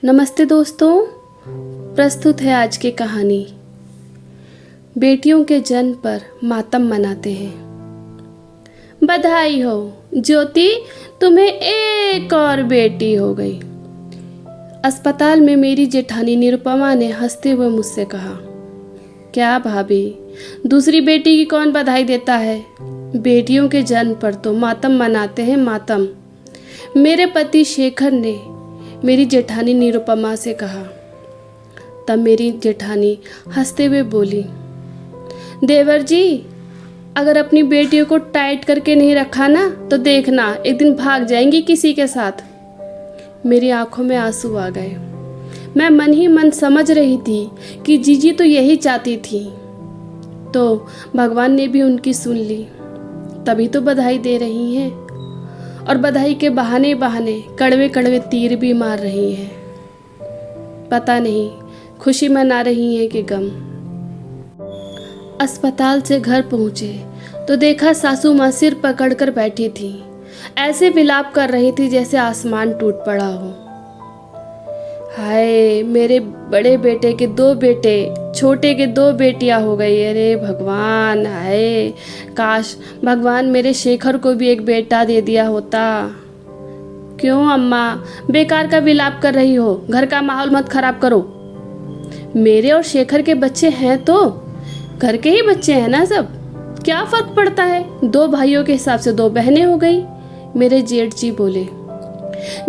नमस्ते दोस्तों, प्रस्तुत है आज की कहानी। बेटियों के जन्म पर मातम मनाते हैं। बधाई हो ज्योति, तुम्हें एक और बेटी हो गई। अस्पताल में मेरी जेठानी निरुपमा ने हंसते हुए मुझसे कहा, क्या भाभी, दूसरी बेटी की कौन बधाई देता है? बेटियों के जन्म पर तो मातम मनाते हैं, मातम। मेरे पति शेखर ने मेरी जेठानी निरुपमा से कहा। तब मेरी जेठानी हंसते हुए बोली, देवर जी, अगर अपनी बेटियों को टाइट करके नहीं रखा ना तो देखना एक दिन भाग जाएंगी किसी के साथ। मेरी आंखों में आंसू आ गए। मैं मन ही मन समझ रही थी कि जीजी तो यही चाहती थी, तो भगवान ने भी उनकी सुन ली, तभी तो बधाई दे रही हैं। और बधाई के बहाने बहाने कड़वे कड़वे तीर भी मार रही हैं। पता नहीं खुशी मना रही हैं कि गम। अस्पताल से घर पहुँचे तो देखा सासू माँ सिर पकड़कर बैठी थी। ऐसे विलाप कर रही थी जैसे आसमान टूट पड़ा हो। हाय, मेरे बड़े बेटे के 2 बेटे, छोटे के 2 बेटियां हो गई। अरे भगवान, हाय, काश भगवान मेरे शेखर को भी एक बेटा दे दिया होता। क्यों अम्मा बेकार का विलाप कर रही हो? घर का माहौल मत खराब करो। मेरे और शेखर के बच्चे हैं तो घर के ही बच्चे हैं ना सब, क्या फर्क पड़ता है? 2 भाइयों के हिसाब से 2 बहनें हो गई। मेरे जेठ जी बोले,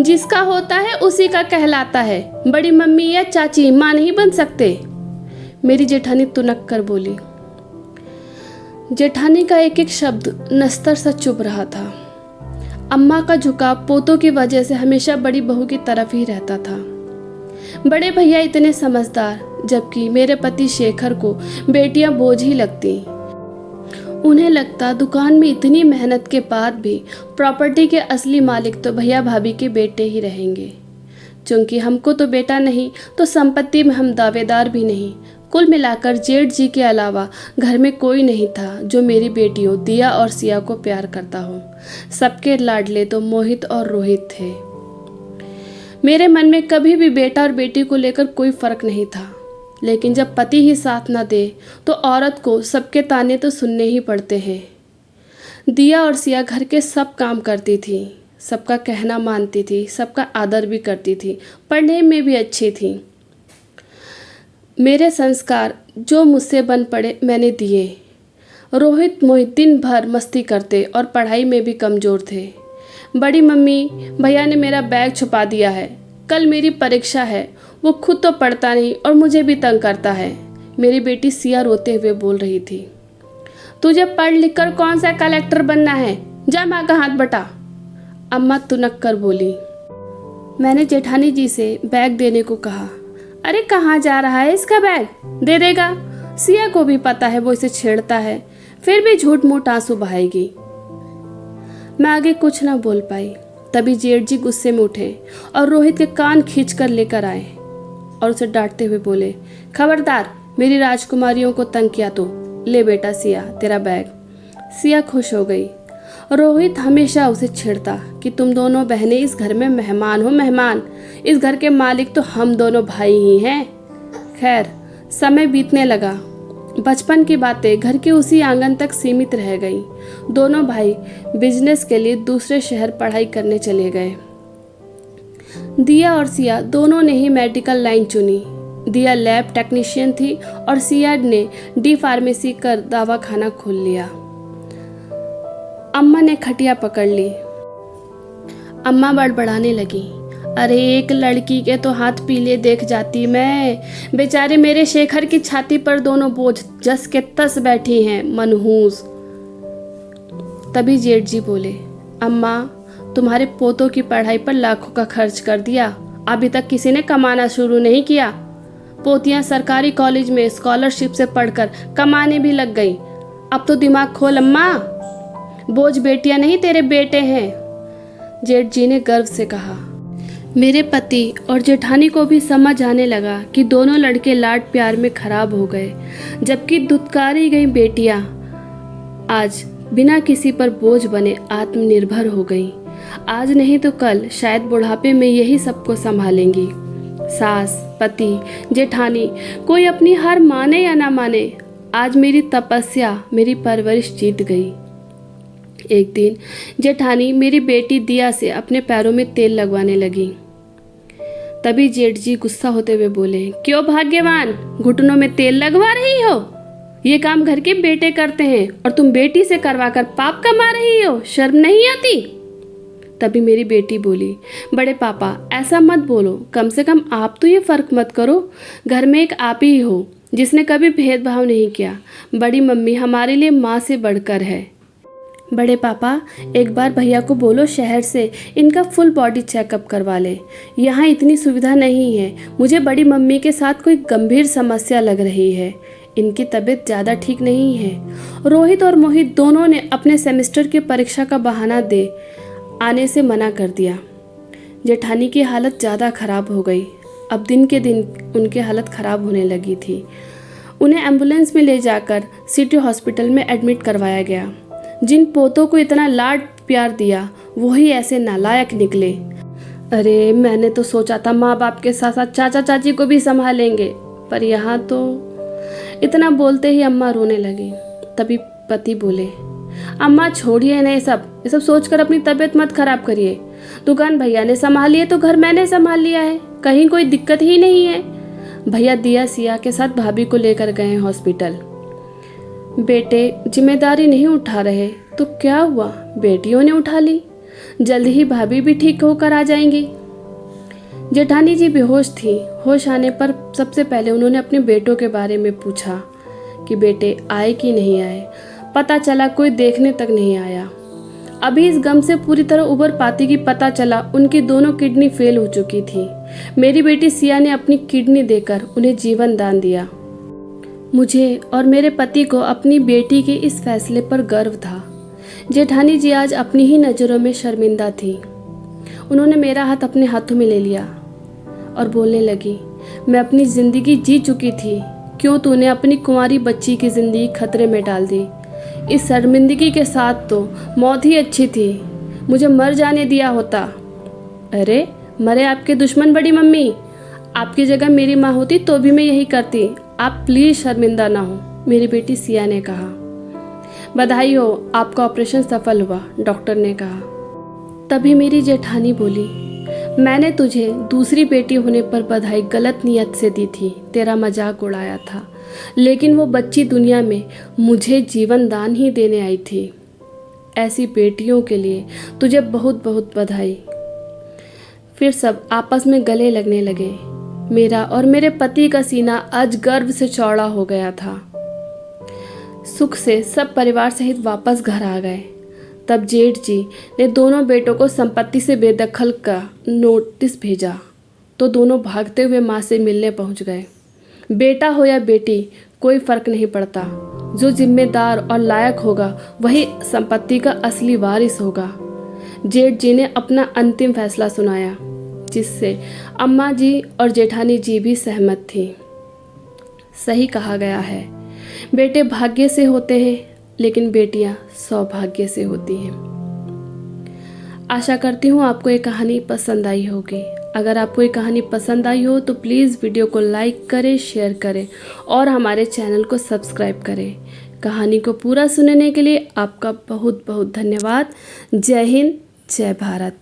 जिसका होता है उसी का कहलाता है। बड़ी मम्मी या चाची माँ नहीं बन सकते। मेरी जेठानी तुनक कर बोली। जेठानी का एक एक शब्द नस्तर सा चुभ रहा था। अम्मा का झुकाव पोतों की वजह से हमेशा बड़ी बहू की तरफ ही रहता था। बड़े भैया इतने समझदार, जबकि मेरे पति शेखर को बेटियां बोझ ही लगती। उन्हें लगता दुकान में इतनी मेहनत के बाद भी प्रॉपर्टी के असली मालिक तो भैया भाभी के बेटे ही रहेंगे। चूंकि हमको तो बेटा नहीं तो संपत्ति में हम दावेदार भी नहीं। कुल मिलाकर जेठ जी के अलावा घर में कोई नहीं था जो मेरी बेटियों दिया और सिया को प्यार करता हो। सबके लाडले तो मोहित और रोहित थे। मेरे मन में कभी भी बेटा और बेटी को लेकर कोई फर्क नहीं था, लेकिन जब पति ही साथ न दे तो औरत को सबके ताने तो सुनने ही पड़ते हैं। दिया और सिया घर के सब काम करती थी, सबका कहना मानती थी, सबका आदर भी करती थी, पढ़ने में भी अच्छी थी। मेरे संस्कार जो मुझसे बन पड़े मैंने दिए। रोहित मोहित दिन भर मस्ती करते और पढ़ाई में भी कमज़ोर थे। बड़ी मम्मी भैया ने मेरा बैग छुपा दिया है, कल मेरी परीक्षा है। वो खुद तो पढ़ता नहीं और मुझे भी तंग करता है। मेरी बेटी सिया रोते हुए बोल रही थी, तुझे पढ़ लिख कर कौन सा कलेक्टर बनना है? जा माँ का हाथ बटा। अम्मा तुनक कर बोली। मैंने जेठानी जी से बैग देने को कहा। अरे कहाँ जा रहा है इसका बैग? दे देगा। सिया को भी पता है वो इसे छेड़ता है, फिर भी झूठ मूठ आंसू बहाएगी। मैं आगे कुछ ना बोल पाई। तभी जेठ जी गुस्से में उठे और रोहित के कान खींच कर लेकर आए और उसे डांटते हुए बोले, खबरदार, मेरी राजकुमारियों को तंग किया तो ले बेटा सिया तेरा बैग। सिया खुश हो गई। रोहित हमेशा उसे छेड़ता कि तुम दोनों बहनें इस घर में मेहमान हो, मेहमान। इस घर के मालिक तो हम दोनों भाई ही हैं। खैर, समय बीतने लगा। बचपन की बातें घर के उसी आंगन तक सीमित रह गई। दोनों भाई बिजनेस के लिए दूसरे शहर पढ़ाई करने चले गए। दिया और सिया दोनों ने ही मेडिकल लाइन चुनी। दिया लैब टेक्नीशियन थी और सिया ने डी फार्मेसी कर दवाखाना खोल लिया। अम्मा ने खटिया पकड़ ली। अम्मा बड़बड़ाने लगी, अरे एक लड़की के तो हाथ पीले देख जाती मैं। बेचारे मेरे शेखर की छाती पर दोनों बोझ जस के तस बैठी हैं, मनहूस। तभी जेठ जी बोले, अम्मा, तुम्हारे पोतों की पढ़ाई पर लाखों का खर्च कर दिया, अभी तक किसी ने कमाना शुरू नहीं किया। पोतियां सरकारी कॉलेज में स्कॉलरशिप से पढ़कर कमाने भी लग गई। अब तो दिमाग खोल अम्मा, बोझ बेटियां नहीं तेरे बेटे हैं। जेठ जी ने गर्व से कहा। मेरे पति और जेठानी को भी समझ आने लगा कि दोनों लड़के लाड प्यार में खराब हो गए, जबकि दुत्कारी गई बेटियां आज बिना किसी पर बोझ बने आत्मनिर्भर हो गई। आज नहीं तो कल शायद बुढ़ापे में यही सबको संभालेंगी। सास, पति, जेठानी, कोई अपनी हार माने या ना माने, आज मेरी तपस्या, मेरी परवरिश जीत गई। एक दिन जेठानी मेरी बेटी दिया से अपने पैरों में तेल लगवाने लगी। तभी जेठ जी गुस्सा होते हुए बोले, क्यों भाग्यवान, घुटनों में तेल लगवा रही हो? ये काम घर के बेटे करते हैं और तुम बेटी से करवाकर पाप कमा रही हो, शर्म नहीं आती? तभी मेरी बेटी बोली, बड़े पापा ऐसा मत बोलो, कम से कम आप तो ये फ़र्क मत करो, घर में एक आप ही हो जिसने कभी भेदभाव नहीं किया। बड़ी मम्मी हमारे लिए माँ से बढ़कर है। बड़े पापा एक बार भैया को बोलो शहर से इनका फुल बॉडी चेकअप करवा ले, यहाँ इतनी सुविधा नहीं है। मुझे बड़ी मम्मी के साथ कोई गंभीर समस्या लग रही है, इनकी तबीयत ज़्यादा ठीक नहीं है। रोहित और मोहित दोनों ने अपने सेमेस्टर की परीक्षा का बहाना दे आने से मना कर दिया। जेठानी की हालत ज़्यादा ख़राब हो गई। अब दिन के दिन उनकी हालत ख़राब होने लगी थी। उन्हें एम्बुलेंस में ले जाकर सिटी हॉस्पिटल में एडमिट करवाया गया। जिन पोतों को इतना लाड प्यार दिया वही ऐसे नालायक निकले। अरे मैंने तो सोचा था माँ बाप के साथ साथ चाचा चाची को भी संभालेंगे, पर यहाँ तो। इतना बोलते ही अम्मा रोने लगी। तभी पति बोले, अम्मा छोड़िए ना ये सब सोचकर अपनी तबीयत मत खराब करिए। दुकान भैया ने संभाली है तो घर मैंने संभाल लिया है, कहीं कोई दिक्कत ही नहीं है। भैया दिया सिया के साथ भाभी को लेकर गए हॉस्पिटल। बेटे जिम्मेदारी नहीं उठा रहे तो क्या हुआ, बेटियों ने उठा ली। जल्द ही भाभी भी ठीक होकर आ जाएंगी। जेठानी जी बेहोश थी। होश आने पर सबसे पहले उन्होंने अपने बेटों के बारे में पूछा कि बेटे आए कि नहीं आए। पता चला कोई देखने तक नहीं आया। अभी इस गम से पूरी तरह उबर पाती कि पता चला उनकी दोनों किडनी फेल हो चुकी थी। मेरी बेटी सिया ने अपनी किडनी देकर उन्हें जीवन दान दिया। मुझे और मेरे पति को अपनी बेटी के इस फैसले पर गर्व था। जेठानी जी आज अपनी ही नज़रों में शर्मिंदा थी। उन्होंने मेरा हाथ अपने हाथों में ले लिया और बोलने लगी, मैं अपनी ज़िंदगी जी चुकी थी, क्यों तूने अपनी कुंवारी बच्ची की ज़िंदगी खतरे में डाल दी? इस शर्मिंदगी के साथ तो मौत ही अच्छी थी, मुझे मर जाने दिया होता। अरे मरे आपके दुश्मन बड़ी मम्मी, आपकी जगह मेरी माँ होती तो भी मैं यही करती। आप प्लीज़ शर्मिंदा ना हो, मेरी बेटी सिया ने कहा। बधाई हो, आपका ऑपरेशन सफल हुआ, डॉक्टर ने कहा। तभी मेरी जेठानी बोली, मैंने तुझे दूसरी बेटी होने पर बधाई गलत नियत से दी थी, तेरा मजाक उड़ाया था, लेकिन वो बच्ची दुनिया में मुझे जीवन दान ही देने आई थी। ऐसी बेटियों के लिए तुझे बहुत बहुत बधाई। फिर सब आपस में गले लगने लगे। मेरा और मेरे पति का सीना आज गर्व से चौड़ा हो गया था। सुख से सब परिवार सहित वापस घर आ गए। तब जेठ जी ने दोनों बेटों को संपत्ति से बेदखल का नोटिस भेजा तो दोनों भागते हुए माँ से मिलने पहुँच गए। बेटा हो या बेटी कोई फर्क नहीं पड़ता, जो जिम्मेदार और लायक होगा वही संपत्ति का असली वारिस होगा। जेठ जी ने अपना अंतिम फैसला सुनाया, जिससे अम्मा जी और जेठानी जी भी सहमत थी। सही कहा गया है, बेटे भाग्य से होते हैं लेकिन बेटियां सौभाग्य से होती हैं। आशा करती हूँ आपको ये कहानी पसंद आई होगी। अगर आपको ये कहानी पसंद आई हो तो प्लीज़ वीडियो को लाइक करें, शेयर करें और हमारे चैनल को सब्सक्राइब करें। कहानी को पूरा सुनने के लिए आपका बहुत बहुत धन्यवाद। जय हिंद, जय भारत।